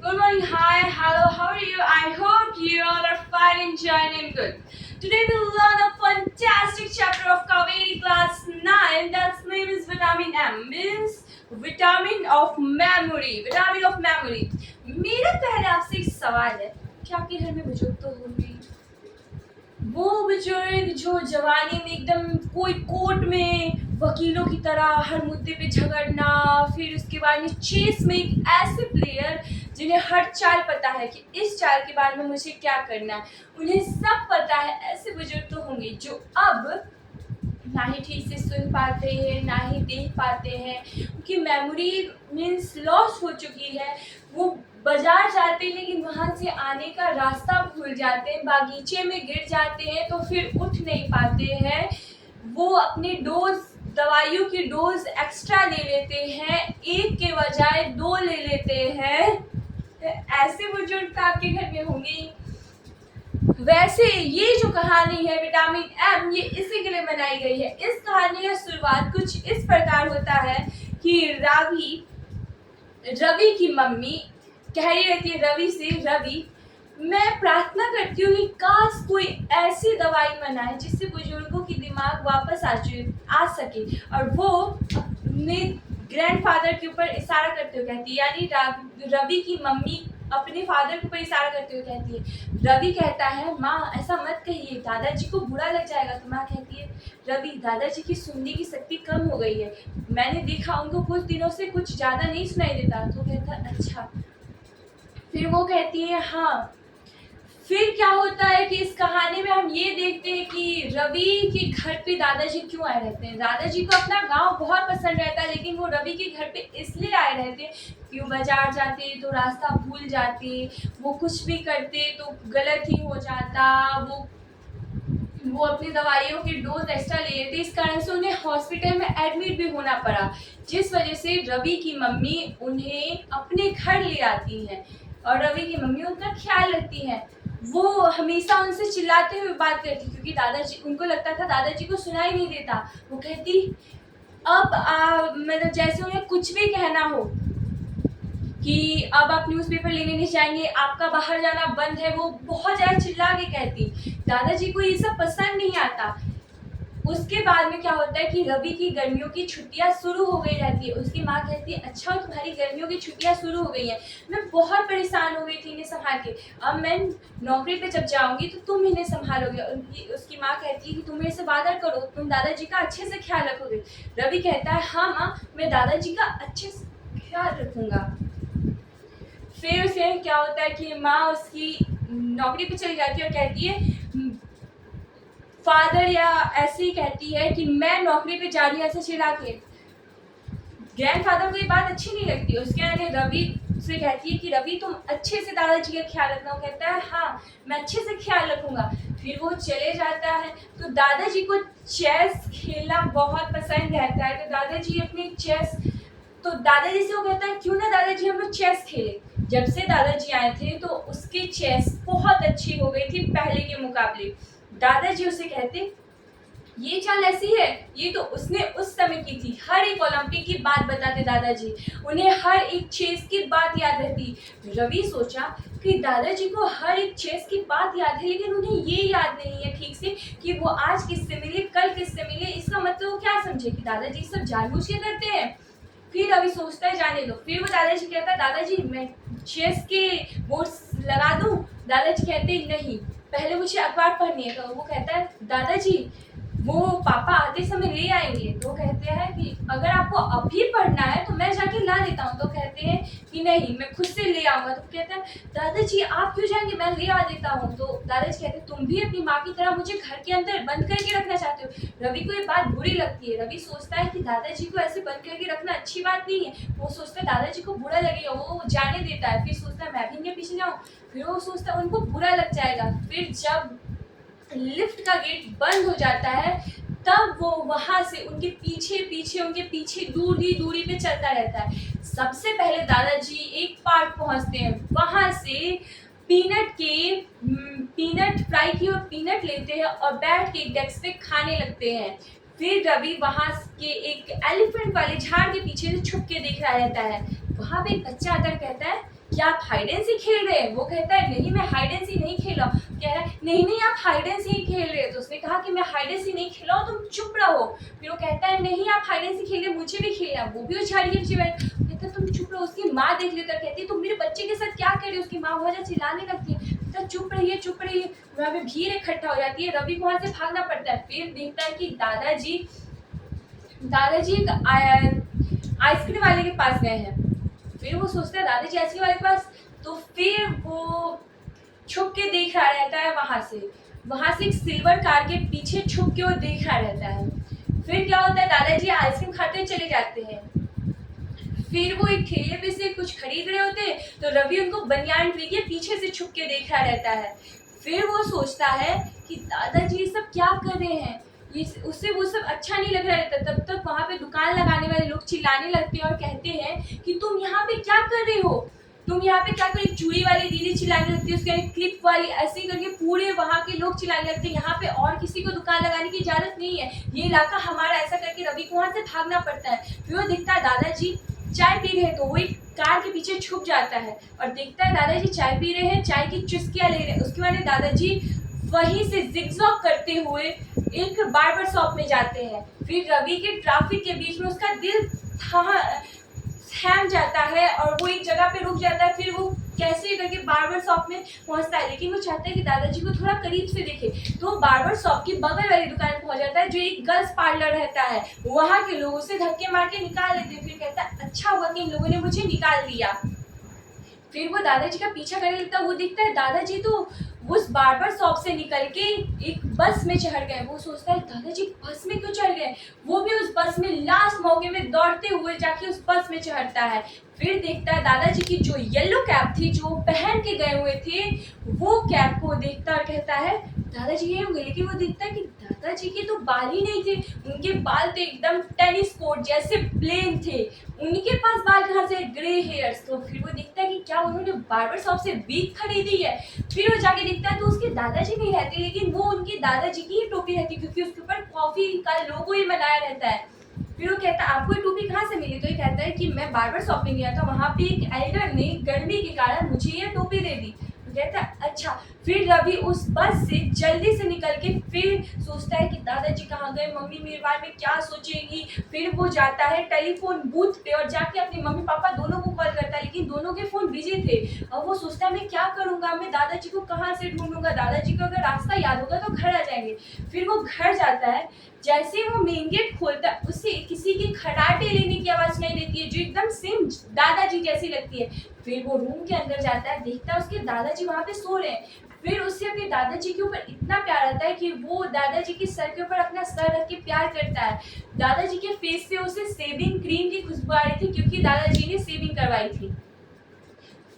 Good morning, hi, hello, how are you? I hope you all are fine, enjoying and good. Today we'll learn a fantastic chapter of Kaveri class 9 that's name is Vitamin M, means Vitamin of Memory. Vitamin of Memory. मेरा पहले आपसे एक सवाल है कि आपके घर में बुजुर्ग तो होंगे, वो बुजुर्ग जो जवानी में एकदम कोई कोर्ट में वकीलों की तरह हर मुद्दे पे झगड़ना, फिर उसके बाद में चेस में एक ऐसे प्लेयर जिन्हें हर चाल पता है कि इस चाल के बाद में मुझे क्या करना है, उन्हें सब पता है। ऐसे बुजुर्ग तो होंगे जो अब ना ही ठीक से सुन पाते हैं, ना ही देख पाते हैं, उनकी मेमोरी मीन्स लॉस हो चुकी है। वो बाजार जाते हैं लेकिन वहाँ से आने का रास्ता भूल जाते हैं, बागीचे में गिर जाते हैं तो फिर उठ नहीं पाते हैं। वो अपने डोज दवाइयों की डोज एक्स्ट्रा ले लेते हैं, एक के बजाय 2 ले लेते हैं। ऐसे बुजुर्ग आपके घर में होंगे। वैसे ये जो कहानी है विटामिन एम, ये इसी के लिए बनाई गई है। इस कहानी का शुरुआत कुछ इस प्रकार होता है कि रवि की मम्मी कह रही रहती है रवि से, रवि मैं प्रार्थना करती हूँ कि काश कोई ऐसी दवाई बनाए जिससे बुजुर्गों की दिमाग वापस आ सके। और वो अपने ग्रैंडफादर के ऊपर इशारा करते हुए कहती है, यानी रवि की मम्मी अपने फादर के ऊपर इशारा करते हुए कहती है। रवि कहता है माँ ऐसा मत कहिए, दादाजी को बुरा लग जाएगा। तो माँ कहती है रवि दादाजी की सुनने की शक्ति कम हो गई है, मैंने देखा उनको कुछ दिनों से कुछ ज़्यादा नहीं सुनाई देता। तो कहता है अच्छा। फिर वो कहती है हाँ। फिर क्या होता है कि इस कहानी में हम ये देखते हैं कि रवि के घर पे दादाजी क्यों आए रहते हैं। दादाजी को अपना गांव बहुत पसंद रहता है, लेकिन वो रवि के घर पे इसलिए आए रहते हैं कि वो बाजार जाते तो रास्ता भूल जाते, वो कुछ भी करते तो गलत ही हो जाता, वो अपनी दवाइयों की डोज एक्स्ट्रा ले लेते। इस कारण से उन्हें हॉस्पिटल में एडमिट भी होना पड़ा, जिस वजह से रवि की मम्मी उन्हें अपने घर ले आती है और रवि की मम्मी उनका ख्याल रखती है। वो हमेशा उनसे चिल्लाते हुए बात करती क्योंकि दादाजी, उनको लगता था दादाजी को सुनाई नहीं देता। वो कहती अब मतलब जैसे उन्हें कुछ भी कहना हो कि अब आप न्यूज़पेपर लेने नहीं जाएंगे, आपका बाहर जाना बंद है, वो बहुत ज़्यादा चिल्ला के कहती। दादाजी को ये सब पसंद नहीं आता। उसके बाद में क्या होता है कि रवि की गर्मियों की छुट्टियां शुरू हो गई रहती है। उसकी माँ कहती है अच्छा तुम्हारी गर्मियों की छुट्टियां शुरू हो गई हैं, मैं बहुत परेशान हो गई थी इन्हें संभाल के, अब मैं नौकरी पे जब जाऊंगी तो तुम इन्हें संभालोगे। उसकी माँ कहती है कि तुम मेरे से वादा करो, तुम दादाजी का अच्छे से ख्याल रखोगे। रवि कहता है हाँ माँ, मैं दादाजी का अच्छे से ख्याल रखूंगा। फिर उसे क्या होता है कि माँ उसकी नौकरी पे चली जाती है और कहती है फादर या ऐसे ही कहती है कि मैं नौकरी पे जा रही हूँ, ऐसे चिढ़ा के। ग्रैंडफादर को ये बात अच्छी नहीं लगती। उसके आगे रवि से कहती है कि रवि तुम अच्छे से दादाजी का ख्याल रखना। वो कहता है हाँ मैं अच्छे से ख्याल रखूंगा। फिर वो चले जाता है। तो दादाजी को चेस खेलना बहुत पसंद रहता है, तो दादाजी अपनी चेस, तो दादाजी से वो कहता है क्यों ना दादाजी हम लोग चेस खेले। जब से दादाजी आए थे तो उसकी चेस बहुत अच्छी हो गई थी पहले के मुकाबले। दादाजी उसे कहते ये चाल ऐसी है, ये तो उसने उस समय की थी। हर एक ओलंपिक की बात बताते दादाजी, उन्हें हर एक चेस की बात याद रहती। रवि सोचा कि दादाजी को हर एक चेस की बात याद है, लेकिन उन्हें ये याद नहीं है ठीक से कि वो आज किससे मिले, कल किससे मिले। इसका मतलब वो क्या समझे कि दादाजी सब जानबूझ के करते हैं। फिर रवि सोचता है जाने दो। फिर वो दादाजी कहता है दादाजी मैं चेस के बोर्ड्स लगा दूं। दादाजी कहते नहीं, पहले मुझे अखबार पढ़नी है। तो वो कहता है दादाजी वो पापा आते समय ले आएंगे। तो कहते हैं कि अगर आपको अभी पढ़ना है तो मैं जाके ला देता हूँ। तो कहते हैं कि नहीं मैं खुद से ले आऊँगा। तो कहते हैं दादाजी आप क्यों जाएंगे, मैं ले आ देता हूँ। तो दादाजी कहते हैं तुम भी अपनी माँ की तरह मुझे घर के अंदर बंद करके रखना चाहते हो। रवि को ये बात बुरी लगती है। रवि सोचता है कि दादाजी को ऐसे बंद करके रखना अच्छी बात नहीं है। वो सोचता है दादाजी को बुरा लगेगा, वो जाने देता है। फिर सोचता है मैं भी इनके पीछे जाऊँ। फिर वो सोचता है उनको बुरा लग जाएगा। फिर जब लिफ्ट का गेट बंद हो जाता है तब वो वहां से उनके पीछे दूरी पे चलता रहता है। सबसे पहले दादाजी एक पार्क पहुंचते हैं, वहां से पीनट फ्राई की और पीनट लेते हैं और बैठ के डेस्क पे खाने लगते हैं। फिर रवि वहां के एक एलिफेंट वाले झाड़ के पीछे से छुप के देख रहा रहता है। वहां पे एक बच्चा आकर कहता है क्या आप हाइड एंड सीक खेल रहे हैं? वो कहता है नहीं मैं हाइड एंड सीक नहीं खेला। कह रहा है नहीं नहीं आप हाइड एंड सीक खेल रहे हो। तो उसने कहा कि मैं हाइड एंड सीक नहीं खेला हूँ, तुम चुप रहो। फिर वो कहता है नहीं आप हाइड एंड सीक खेल रहे, मुझे भी खेलना। वो भी उस झाड़ी के पीछे बैठ कहता है तुम चुप रहो। उसकी माँ देख लेता है, कहती है तुम मेरे बच्चे के साथ क्या कर रहे हो। उसकी माँ बहुत ज्यादा चिल्लाने लगती है, कहता चुप रहिए चुप रहिए। वहाँ पे भीड़ इकट्ठा हो जाती है, रवि को वहाँ से भागना पड़ता है। फिर देखता है कि दादाजी एक आइसक्रीम वाले के पास गए हैं। फिर वो सोचता है दादाजी आइसक्रीम वाले के पास, तो फिर वो छुप के देख रहा रहता है वहां से एक सिल्वर कार के पीछे छुप के वो देख रहा रहता है। फिर क्या होता है दादाजी आइसक्रीम खाते चले जाते हैं। फिर वो एक ठेले पे से कुछ खरीद रहे होते हैं, तो रवि उनको बनियान ट्री के पीछे से छुप के देख रहा रहता है। फिर वो सोचता है कि दादाजी ये सब क्या कर रहे हैं, ये उससे वो सब अच्छा नहीं लग रहा रहता। तब तक वहाँ पे दुकान लगाने वाले लोग चिल्लाने लगते हैं और कहते हैं कि तुम यहाँ पे क्या कर रहे हो, तुम यहाँ पे क्या कर। चूड़ी वाली दीदी चिल्लाने लगती है, उसके बाद क्लिप वाली, ऐसे करके पूरे वहाँ के लोग चिल्लाने लगते हैं यहाँ पे और किसी को दुकान लगाने की इजाजत नहीं है, ये इलाका हमारा। ऐसा करके रवि को वहाँ से भागना पड़ता है। फिर वो दिखता है दादाजी चाय पी रहे हैं, तो वो एक कार के पीछे छुप जाता है और देखता है दादाजी चाय पी रहे हैं, चाय की चुस्कियाँ ले रहे हैं। उसके बाद दादाजी वहीं से जिगजॉग करते हुए एक बार्बर शॉप में जाते हैं। फिर रवि के ट्रैफिक के बीच में उसका दिल थम जाता है और वो एक जगह पे रुक जाता है। फिर वो कैसे करके बार्बर शॉप में पहुंचता है, लेकिन वो चाहता है कि दादाजी को थोड़ा करीब से देखे। तो बार्बर शॉप की बगल वाली दुकान पे पहुंच जाता है जो एक गर्ल्स पार्लर रहता है। वहाँ के लोग उसे धक्के मार के निकाल देते हैं। फिर कहता है अच्छा हुआ कि इन लोगों ने मुझे निकाल दिया। फिर वो दादाजी का पीछा करने लगता है। वो दिखता है दादाजी तो उस बार्बर शॉप से निकल के एक बस में चढ़ गए। वो सोचता है दादाजी बस में क्यों चढ़ गए। वो भी उस बस में लास्ट मौके में दौड़ते हुए जाके उस बस में चढ़ता है। फिर देखता है दादाजी की जो येलो कैप थी जो पहन के गए हुए थे, वो कैप को देखता और कहता है दादाजी ये होंगे। लेकिन वो देखता है कि दादाजी के तो बाल ही नहीं थे, उनके बाल तो एकदम टेनिस कोर्ट जैसे प्लेन थे, उनके पास बाल कहाँ से, ग्रे हेयर्स। तो फिर वो देखता है कि क्या उन्होंने बार्बर शॉप से विग खरीदी है। फिर वो जाके देखता है तो उसके दादाजी नहीं रहते, लेकिन वो उनके दादाजी की ही टोपी रहती क्योंकि उसके ऊपर कॉफी का लोगो ही बनाया रहता है। फिर वो कहता है आपको ये टोपी कहाँ से मिली। तो ये कहता है कि मैं बार्बर शॉप में गया था, वहाँ पे एक एल्डर ने गर्मी के कारण मुझे ये टोपी दे दी। तो कहता है अच्छा। फिर रवि उस बस से जल्दी से निकल के फिर सोचता है कि दादाजी कहाँ गए, मम्मी मेरे बारे में क्या सोचेगी। फिर वो जाता है टेलीफोन बूथ पे और जाके अपने मम्मी पापा दोनों को कॉल करता है, लेकिन दोनों के फ़ोन बिजी थे। अब वो सोचता है मैं क्या करूँगा, मैं दादाजी को कहाँ से ढूंढूंगा, दादाजी को अगर रास्ता याद होगा तो घर आ जाएंगे। फिर वो घर जाता है, जैसे वो मेन गेट खोलता है उसे किसी की खड़ाटे लेने की आवाज़ सुनाई देती है जो एकदम सेम दादाजी जैसी लगती है। फिर वो रूम के अंदर जाता है, देखता है उसके दादाजी वहाँ पे सो रहे हैं। फिर उससे अपने दादाजी के ऊपर इतना प्यार आता है कि वो दादाजी के सर के ऊपर अपना सर रख के प्यार करता है। दादाजी के फेस से उसे सेविंग क्रीम की खुशबू आ रही थी क्योंकि दादाजी ने सेविंग करवाई थी।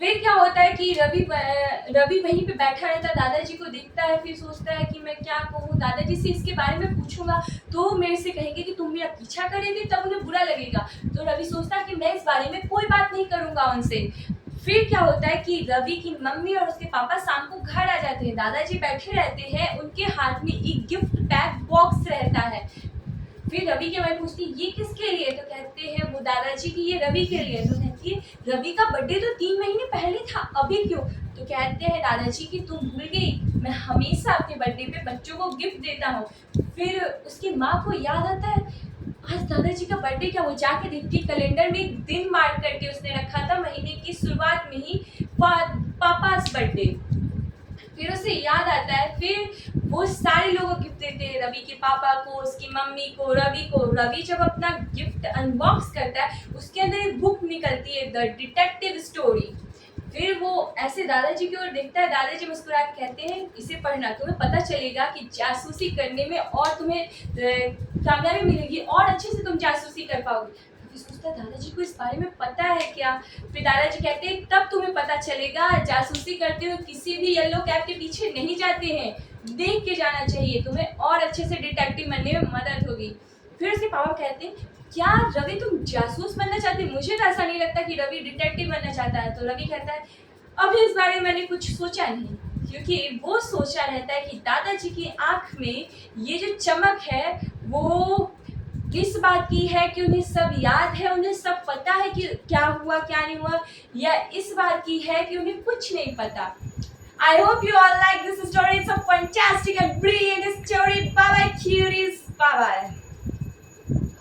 फिर क्या होता है कि रवि वहीं पे बैठा रहता है, दादाजी को देखता है। फिर सोचता है कि मैं क्या कहूँ, दादाजी से इसके बारे में पूछूंगा तो मेरे से कहेंगे कि तुम मेरा पीछा करेंगे, तब उन्हें बुरा लगेगा। तो रवि सोचता है कि मैं इस बारे में कोई बात नहीं करूंगा उनसे। फिर क्या होता है कि रवि की मम्मी और उसके पापा शाम को घर आ जाते हैं। दादाजी बैठे रहते हैं, उनके हाथ में एक गिफ्ट पैक बॉक्स रहता है। फिर रवि के मम्मी पूछती ये किसके लिए। तो कहते हैं वो दादाजी की ये रवि के लिए। तो कहती है रवि का बर्थडे तो 3 महीने पहले था, अभी क्यों। तो कहते हैं दादाजी कि तुम भूल गई, मैं हमेशा अपने बर्थडे पे बच्चों को गिफ्ट देता हूँ। फिर उसकी माँ को याद आता है आज दादाजी का बर्थडे क्या। वो जाके देखती कैलेंडर में एक दिन मार्क करके उसने रखा था महीने की शुरुआत में ही पापा's बर्थडे। फिर उसे याद आता है। फिर वो सारे लोगों को गिफ्ट देते हैं, रवि के पापा को, उसकी मम्मी को, रवि को। रवि जब अपना गिफ्ट अनबॉक्स करता है उसके अंदर एक बुक निकलती है, द डिटेक्टिव स्टोरी। फिर वो ऐसे दादाजी की ओर देखता है, दादाजी मुस्कुरा के कहते हैं इसे पढ़ना, तुम्हें पता चलेगा कि जासूसी करने में और तुम्हें कामयाबी मिलेगी और अच्छे से तुम जासूसी कर पाओगे। फिर सोचता है दादाजी को इस बारे में पता है क्या। फिर दादाजी कहते हैं तब तुम्हें पता चलेगा, जासूसी करते हुए किसी भी येलो कैप के पीछे नहीं जाते हैं, देख के जाना चाहिए, तुम्हें और अच्छे से डिटेक्टिव बनने में मदद होगी। फिर उसके पापा कहते हैं क्या रवि तुम जासूस बनना चाहते, मुझे तो ऐसा नहीं लगता कि रवि डिटेक्टिव बनना चाहता है। तो रवि कहता है अभी इस बारे में मैंने कुछ सोचा नहीं, क्योंकि वो सोचा रहता है कि दादाजी की आंख में ये जो चमक है वो इस बात की है कि उन्हें सब याद है, उन्हें सब पता है कि क्या हुआ क्या नहीं हुआ, या इस बात की है कि उन्हें कुछ नहीं पता। I hope you all like this story. It's a fantastic and brilliant story. Bye bye, cuties. Bye bye.